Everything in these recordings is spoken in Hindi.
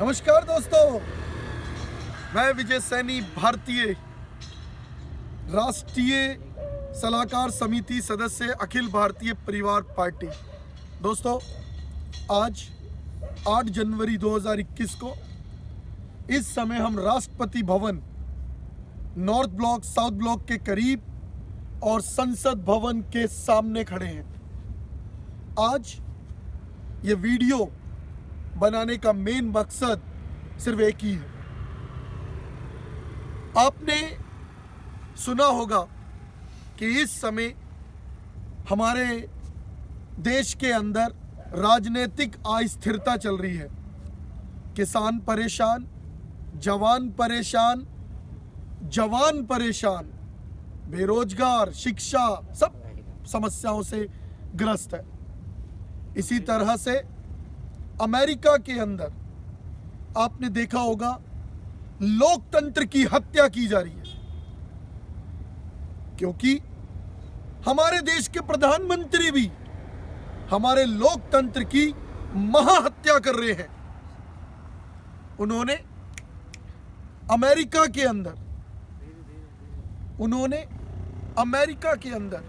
नमस्कार दोस्तों, मैं विजय सैनी, भारतीय राष्ट्रीय सलाहकार समिति सदस्य, अखिल भारतीय परिवार पार्टी। दोस्तों, आज 8 जनवरी 2021 को इस समय हम Rashtrapati Bhavan north block south block के करीब और संसद भवन के सामने खड़े हैं। आज ये वीडियो बनाने का मेन मकसद सिर्फ एक ही है। आपने सुना होगा कि इस समय हमारे देश के अंदर राजनीतिक अस्थिरता चल रही है। किसान परेशान, जवान परेशान, बेरोजगार, शिक्षा सब समस्याओं से ग्रस्त है। इसी तरह से अमेरिका के अंदर आपने देखा होगा लोकतंत्र की हत्या की जा रही है, क्योंकि हमारे देश के प्रधानमंत्री भी हमारे लोकतंत्र की महाहत्या कर रहे हैं। उन्होंने अमेरिका के अंदर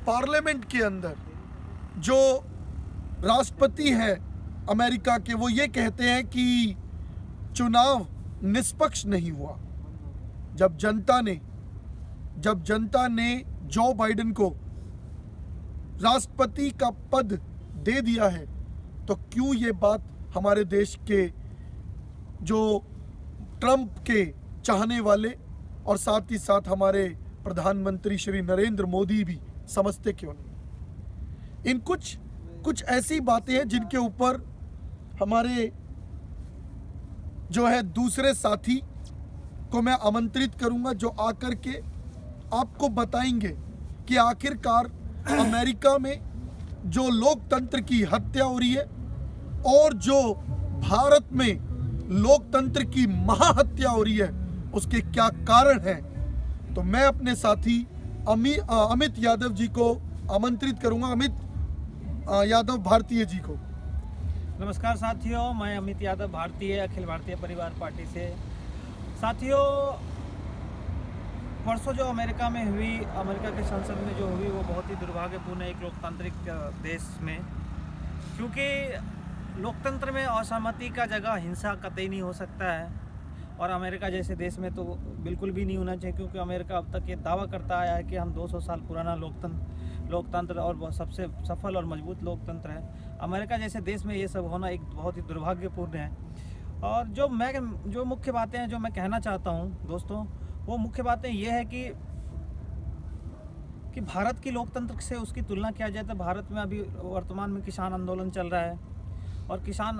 पार्लियामेंट के अंदर जो राष्ट्रपति है अमेरिका के, वो ये कहते हैं कि चुनाव निष्पक्ष नहीं हुआ। जब जनता ने जो बाइडेन को राष्ट्रपति का पद दे दिया है, तो क्यों ये बात हमारे देश के जो ट्रंप के चाहने वाले और साथ ही साथ हमारे प्रधानमंत्री श्री नरेंद्र मोदी भी समझते क्यों नहीं? इन कुछ ऐसी बातें हैं जिनके ऊपर हमारे जो है दूसरे साथी को मैं आमंत्रित करूंगा, जो आकर के आपको बताएंगे कि आखिरकार अमेरिका में जो लोकतंत्र की हत्या हो रही है और जो भारत में लोकतंत्र की महाहत्या हो रही है, उसके क्या कारण हैं। तो मैं अपने साथी अमित यादव जी को आमंत्रित करूंगा। अमित यादव भारतीय जी को नमस्कार साथियों, मैं अमित यादव भारतीय अखिल भारतीय परिवार पार्टी से। साथियों, परसों जो अमेरिका के संसद में जो हुई वो बहुत ही दुर्भाग्यपूर्ण है एक लोकतांत्रिक देश में, क्योंकि लोकतंत्र में असहमति का जगह हिंसा कतई नहीं हो सकता है, और अमेरिका जैसे देश में तो बिल्कुल भी नहीं होना चाहिए, क्योंकि अमेरिका अब तक ये दावा करता आया है कि हम 200 साल पुराना लोकतंत्र और सबसे सफल और मजबूत लोकतंत्र है। अमेरिका जैसे देश में ये सब होना एक बहुत ही दुर्भाग्यपूर्ण है। और जो मुख्य बातें हैं जो मैं कहना चाहता हूँ दोस्तों, वो मुख्य बातें ये है कि भारत की लोकतंत्र से उसकी तुलना किया जाए तो भारत में अभी वर्तमान में किसान आंदोलन चल रहा है, और किसान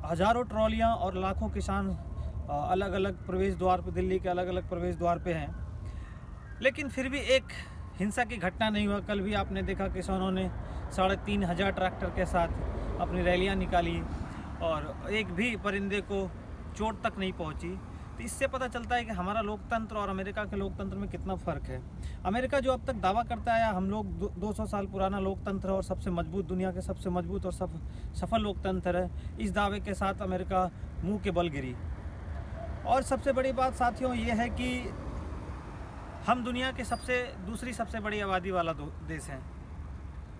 हजारों ट्रॉलियाँ और लाखों किसान अलग अलग प्रवेश द्वार पर, दिल्ली के अलग अलग प्रवेश द्वार पे हैं, लेकिन फिर भी एक हिंसा की घटना नहीं हुआ। कल भी आपने देखा किसानों ने 3,500 ट्रैक्टर के साथ अपनी रैलियां निकाली और एक भी परिंदे को चोट तक नहीं पहुंची। तो इससे पता चलता है कि हमारा लोकतंत्र और अमेरिका के लोकतंत्र में कितना फ़र्क है। अमेरिका जो अब तक दावा करता है हम लोग 200 साल पुराना लोकतंत्र और सबसे मजबूत, दुनिया के सबसे मजबूत और सफल लोकतंत्र है, इस दावे के साथ अमेरिका मुँह के बल गिरी। और सबसे बड़ी बात साथियों ये है कि हम दुनिया के दूसरी सबसे बड़ी आबादी वाला देश हैं,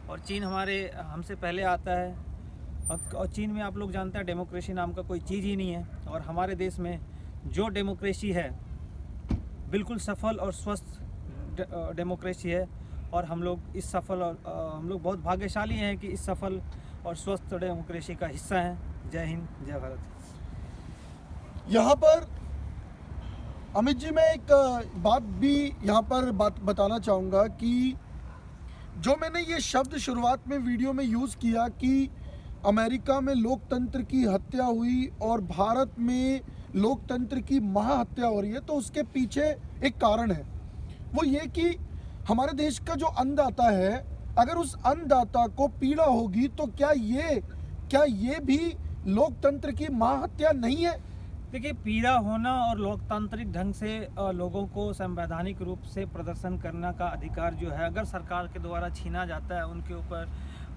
और चीन हमसे पहले आता है, और चीन में आप लोग जानते हैं डेमोक्रेसी नाम का कोई चीज़ ही नहीं है। और हमारे देश में जो डेमोक्रेसी है बिल्कुल सफल और स्वस्थ डेमोक्रेसी है, और हम लोग बहुत भाग्यशाली हैं कि इस सफल और स्वस्थ डेमोक्रेसी का हिस्सा हैं। जय हिंद, जय भारत। यहाँ पर अमित जी, मैं एक बात भी यहाँ पर बताना चाहूँगा कि जो मैंने ये शब्द शुरुआत में वीडियो में यूज़ किया कि अमेरिका में लोकतंत्र की हत्या हुई और भारत में लोकतंत्र की महाहत्या हो रही है, तो उसके पीछे एक कारण है। वो ये कि हमारे देश का जो अन्नदाता है, अगर उस अन्नदाता को पीड़ा होगी तो क्या ये भी लोकतंत्र की महाहत्या नहीं है? देखिए, पीड़ा होना और लोकतांत्रिक ढंग से लोगों को संवैधानिक रूप से प्रदर्शन करने का अधिकार जो है, अगर सरकार के द्वारा छीना जाता है उनके ऊपर,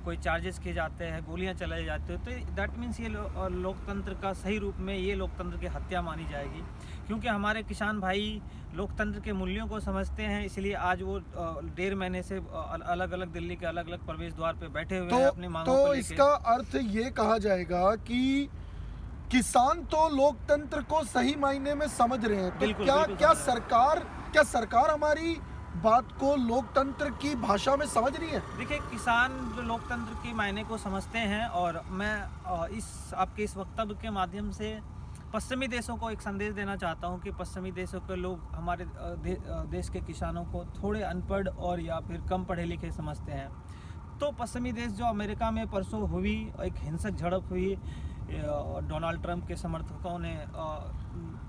कोई चार्जेस किए जाते हैं, गोलियां चलाई जाती है, तो दैट मीन्स ये लोकतंत्र का सही रूप में ये लोकतंत्र की हत्या मानी जाएगी। क्योंकि हमारे किसान भाई लोकतंत्र के मूल्यों को समझते हैं, इसलिए आज वो 1.5 महीने से अलग अलग दिल्ली के अलग अलग प्रवेश द्वार पे बैठे हुए हैं अपनी मांगों को तो लेके। इसका अर्थ ये कहा जाएगा कि किसान तो लोकतंत्र को सही मायने में समझ रहे हैं, तो बिल्कुल, क्या बिल्कुल क्या समझ रहे हैं। सरकार हमारी बात को लोकतंत्र की भाषा में समझ रही है? देखिए, किसान जो लोकतंत्र के मायने को समझते हैं, और मैं आपके इस वक्तव्य के माध्यम से पश्चिमी देशों को एक संदेश देना चाहता हूं कि पश्चिमी देशों के लोग हमारे देश के किसानों को थोड़े अनपढ़ और या फिर कम पढ़े लिखे समझते हैं। तो पश्चिमी देश जो अमेरिका में परसों हुई एक हिंसक झड़प हुई, डोनाल्ड ट्रंप के समर्थकों ने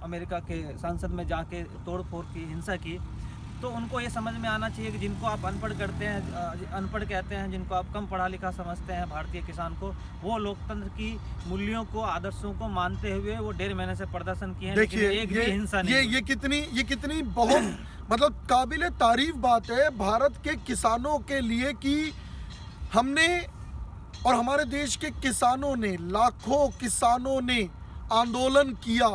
अमेरिका के संसद में जाके तोड़फोड़ की, हिंसा की, तो उनको ये समझ में आना चाहिए कि जिनको आप अनपढ़ करते हैं, अनपढ़ कहते हैं, जिनको आप कम पढ़ा लिखा समझते हैं भारतीय किसान को, वो लोकतंत्र की मूल्यों को, आदर्शों को मानते हुए वो 1.5 महीने से प्रदर्शन किए हैं। देखिए, एक भी हिंसा नहीं। ये कितनी बहुत मतलब काबिले तारीफ बात है भारत के किसानों के लिए कि हमने और हमारे देश के किसानों ने, लाखों किसानों ने आंदोलन किया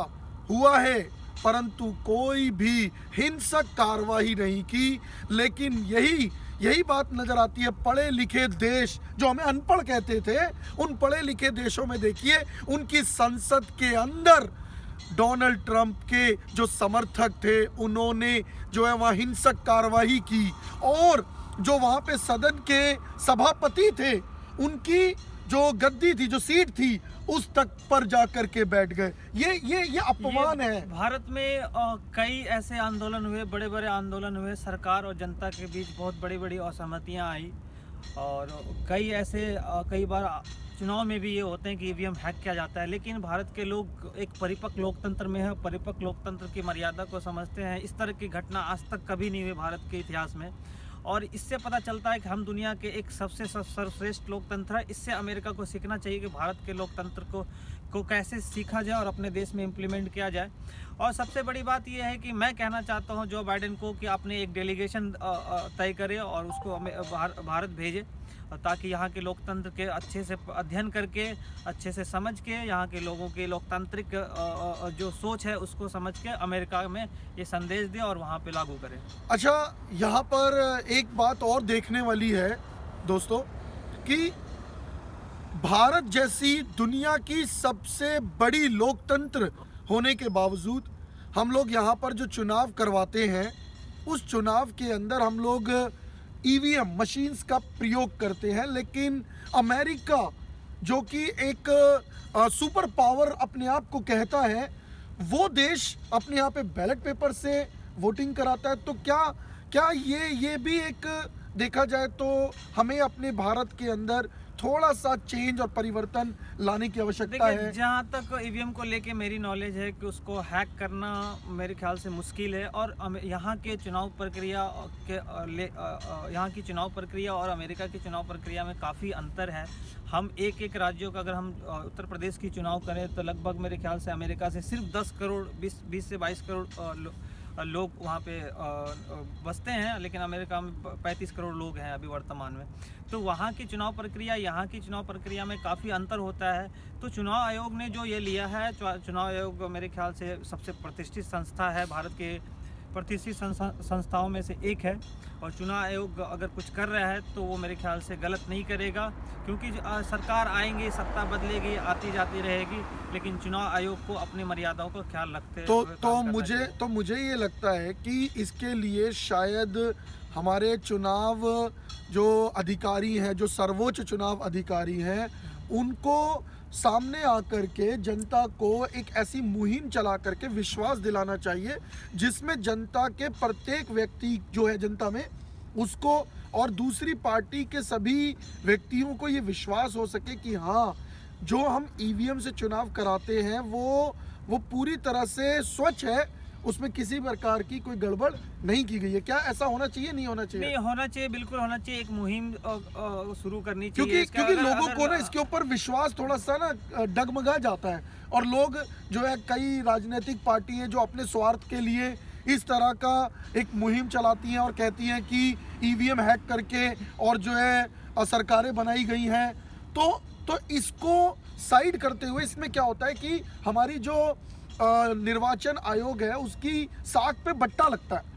हुआ है, परंतु कोई भी हिंसक कार्रवाई नहीं की। लेकिन यही बात नजर आती है पढ़े लिखे देश, जो हमें अनपढ़ कहते थे, उन पढ़े लिखे देशों में देखिए उनकी संसद के अंदर डोनाल्ड ट्रंप के जो समर्थक थे उन्होंने जो है वहाँ हिंसक कार्रवाई की, और जो वहाँ पे सदन के सभापति थे उनकी जो गद्दी थी, जो सीट थी, उस तक पर जाकर के बैठ गए। ये अपमान है। भारत में कई ऐसे आंदोलन हुए, बड़े बड़े आंदोलन हुए, सरकार और जनता के बीच बहुत बड़ी बड़ी असहमतियां आई, और कई बार चुनाव में भी ये होते हैं कि ईवीएम हैक किया जाता है। लेकिन भारत के लोग एक परिपक्व लोकतंत्र में है, परिपक्व लोकतंत्र की मर्यादा को समझते हैं। इस तरह की घटना आज तक कभी नहीं हुई भारत के इतिहास में, और इससे पता चलता है कि हम दुनिया के एक सबसे सर्वश्रेष्ठ लोकतंत्र है। इससे अमेरिका को सीखना चाहिए कि भारत के लोकतंत्र को कैसे सीखा जाए और अपने देश में इम्प्लीमेंट किया जाए। और सबसे बड़ी बात यह है कि मैं कहना चाहता हूं जो बाइडेन को कि आपने एक डेलीगेशन तय करे और उसको भारत भेजे, ताकि यहाँ के लोकतंत्र के अच्छे से अध्ययन करके, अच्छे से समझ के, यहाँ के लोगों की लोकतांत्रिक जो सोच है उसको समझ के अमेरिका में ये संदेश दे और वहाँ पे लागू करें। अच्छा, यहाँ पर एक बात और देखने वाली है दोस्तों कि भारत जैसी दुनिया की सबसे बड़ी लोकतंत्र होने के बावजूद हम लोग यहाँ पर जो चुनाव करवाते हैं, उस चुनाव के अंदर हम लोग ईवीएम मशीन्स का प्रयोग करते हैं। लेकिन अमेरिका जो कि एक सुपर पावर अपने आप को कहता है, वो देश अपने यहाँ पे बैलेट पेपर से वोटिंग कराता है। तो क्या ये भी एक देखा जाए तो हमें अपने भारत के अंदर थोड़ा सा चेंज और परिवर्तन लाने की आवश्यकता है। जहाँ तक ईवीएम को लेके मेरी नॉलेज है कि उसको हैक करना मेरे ख्याल से मुश्किल है, और यहाँ के चुनाव प्रक्रिया यहाँ की चुनाव प्रक्रिया और अमेरिका की चुनाव प्रक्रिया में काफ़ी अंतर है। हम एक राज्यों का, अगर हम उत्तर प्रदेश की चुनाव करें तो लगभग मेरे ख्याल से अमेरिका से सिर्फ 10 करोड़ 20 से 22 करोड़ लोग वहाँ पे बसते हैं, लेकिन अमेरिका में 35 करोड़ लोग हैं अभी वर्तमान में। तो वहाँ की चुनाव प्रक्रिया, यहाँ की चुनाव प्रक्रिया में काफ़ी अंतर होता है। तो चुनाव आयोग ने जो ये लिया है, चुनाव आयोग मेरे ख्याल से सबसे प्रतिष्ठित संस्था है, भारत के प्रतिष्ठित संस्थाओं में से एक है, और चुनाव आयोग अगर कुछ कर रहा है तो वो मेरे ख्याल से गलत नहीं करेगा, क्योंकि सरकार आएंगी, सत्ता बदलेगी, आती जाती रहेगी, लेकिन चुनाव आयोग को अपनी मर्यादाओं का ख्याल रखते तो मुझे ये लगता है कि इसके लिए शायद हमारे चुनाव जो अधिकारी हैं, जो सर्वोच्च चुनाव अधिकारी हैं, उनको सामने आकर के जनता को एक ऐसी मुहिम चला करके विश्वास दिलाना चाहिए, जिसमें जनता के प्रत्येक व्यक्ति जो है जनता में उसको और दूसरी पार्टी के सभी व्यक्तियों को ये विश्वास हो सके कि हाँ, जो हम ईवीएम से चुनाव कराते हैं वो पूरी तरह से स्वच्छ है, उसमें किसी प्रकार की कोई गड़बड़ नहीं की गई है। क्या ऐसा होना चाहिए, नहीं होना चाहिए? नहीं होना चाहिए, बिल्कुल होना चाहिए। एक मुहिम शुरू करनी चाहिए, क्योंकि लोगों को ना इसके ऊपर विश्वास थोड़ा सा ना डगमगा जाता है, और लोग जो है कई राजनीतिक पार्टी हैं जो अपने स्वार्थ के लिए इस तरह का एक मुहिम चलाती हैं और कहती हैं कि ईवीएम हैक करके और जो है सरकारें बनाई गई हैं, तो इसको साइड करते हुए इसमें क्या होता है कि हमारी जो निर्वाचन आयोग है उसकी साख पे बट्टा लगता है।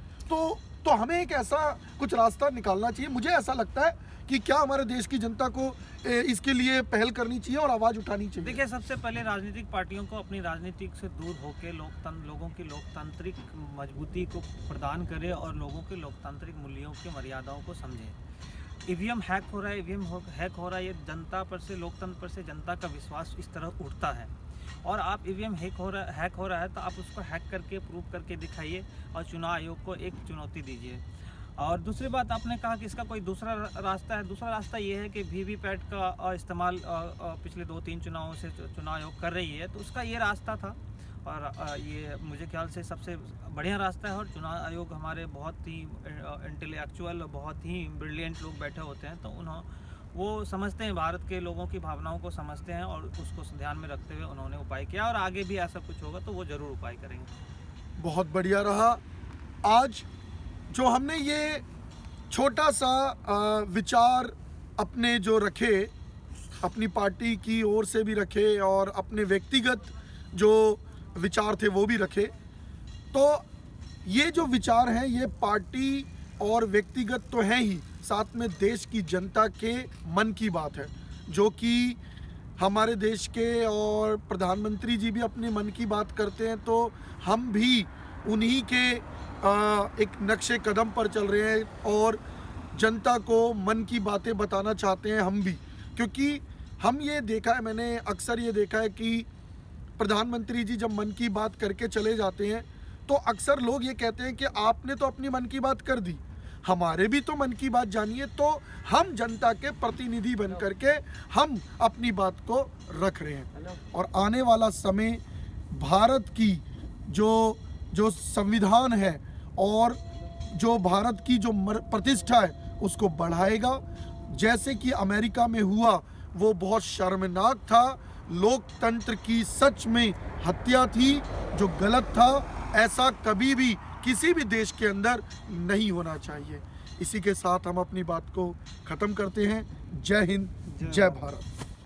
तो हमें एक ऐसा कुछ रास्ता निकालना चाहिए। मुझे ऐसा लगता है कि क्या हमारे देश की जनता को इसके लिए पहल करनी चाहिए और आवाज़ उठानी चाहिए। देखिए, सबसे पहले राजनीतिक पार्टियों को अपनी राजनीति से दूर होकर लोगों की लोकतांत्रिक मजबूती को प्रदान करें और लोगों के लोकतांत्रिक मूल्यों की मर्यादाओं को समझें। ईवीएम हैक हो रहा है, हैक हो रहा है, ये जनता पर से, लोकतंत्र पर से जनता का विश्वास इस तरह उठता है। और आप ईवीएम हैक हो रहा है तो आप उसको हैक करके प्रूव करके दिखाइए और चुनाव आयोग को एक चुनौती दीजिए। और दूसरी बात, आपने कहा कि इसका कोई दूसरा रास्ता है। दूसरा रास्ता ये है कि वीवीपैट का इस्तेमाल पिछले 2-3 चुनावों से चुनाव आयोग कर रही है, तो उसका ये रास्ता था और ये मुझे ख्याल से सबसे बढ़िया रास्ता है। और चुनाव आयोग हमारे बहुत ही इंटेलेक्चुअल, बहुत ही ब्रिलियंट लोग बैठे होते हैं, तो वो समझते हैं, भारत के लोगों की भावनाओं को समझते हैं और उसको ध्यान में रखते हुए उन्होंने उपाय किया और आगे भी ऐसा कुछ होगा तो वो ज़रूर उपाय करेंगे। बहुत बढ़िया रहा। आज जो हमने ये छोटा सा विचार अपने जो रखे, अपनी पार्टी की ओर से भी रखे और अपने व्यक्तिगत जो विचार थे वो भी रखे, तो ये जो विचार हैं ये पार्टी और व्यक्तिगत तो हैं ही, साथ में देश की जनता के मन की बात है, जो कि हमारे देश के और प्रधानमंत्री जी भी अपने मन की बात करते हैं, तो हम भी उन्हीं के एक नक्शे कदम पर चल रहे हैं और जनता को मन की बातें बताना चाहते हैं हम भी। क्योंकि हम ये देखा है, मैंने अक्सर ये देखा है कि प्रधानमंत्री जी जब मन की बात करके चले जाते हैं तो अक्सर लोग ये कहते हैं कि आपने तो अपनी मन की बात कर दी, हमारे भी तो मन की बात जानिए। तो हम जनता के प्रतिनिधि बन करके हम अपनी बात को रख रहे हैं और आने वाला समय भारत की जो संविधान है और जो भारत की जो प्रतिष्ठा है उसको बढ़ाएगा। जैसे कि अमेरिका में हुआ वो बहुत शर्मनाक था, लोकतंत्र की सच में हत्या थी, जो गलत था। ऐसा कभी भी किसी भी देश के अंदर नहीं होना चाहिए। इसी के साथ हम अपनी बात को ख़त्म करते हैं। जय हिंद, जय भारत।